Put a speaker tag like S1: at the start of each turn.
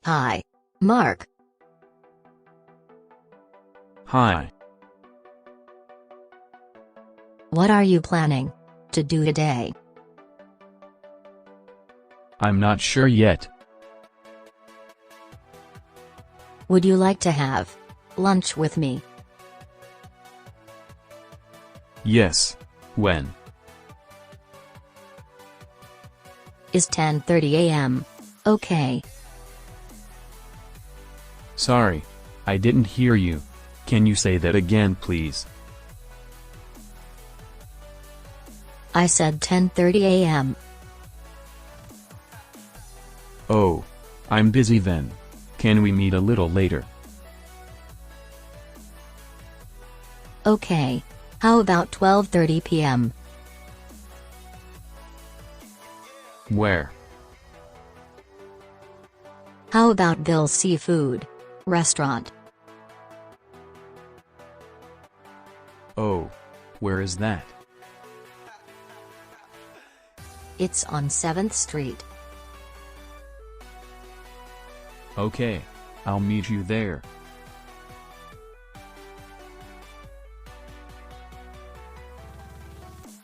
S1: Hi. Mark.
S2: Hi.
S1: What are you planning to do today?
S2: I'm not sure yet.
S1: Would you like to have lunch with me?
S2: Yes. When?
S1: Is 10:30 a.m. okay?
S2: Sorry. I didn't hear you. Can you say that again, please?
S1: I said 10:30 a.m.
S2: Oh. I'm busy then. Can we meet a little later?
S1: Okay. How about 12:30 p.m.?
S2: Where?
S1: How about Bill's Seafood Restaurant?
S2: Oh. Where is that?
S1: It's on 7th Street.
S2: Okay. I'll meet you there.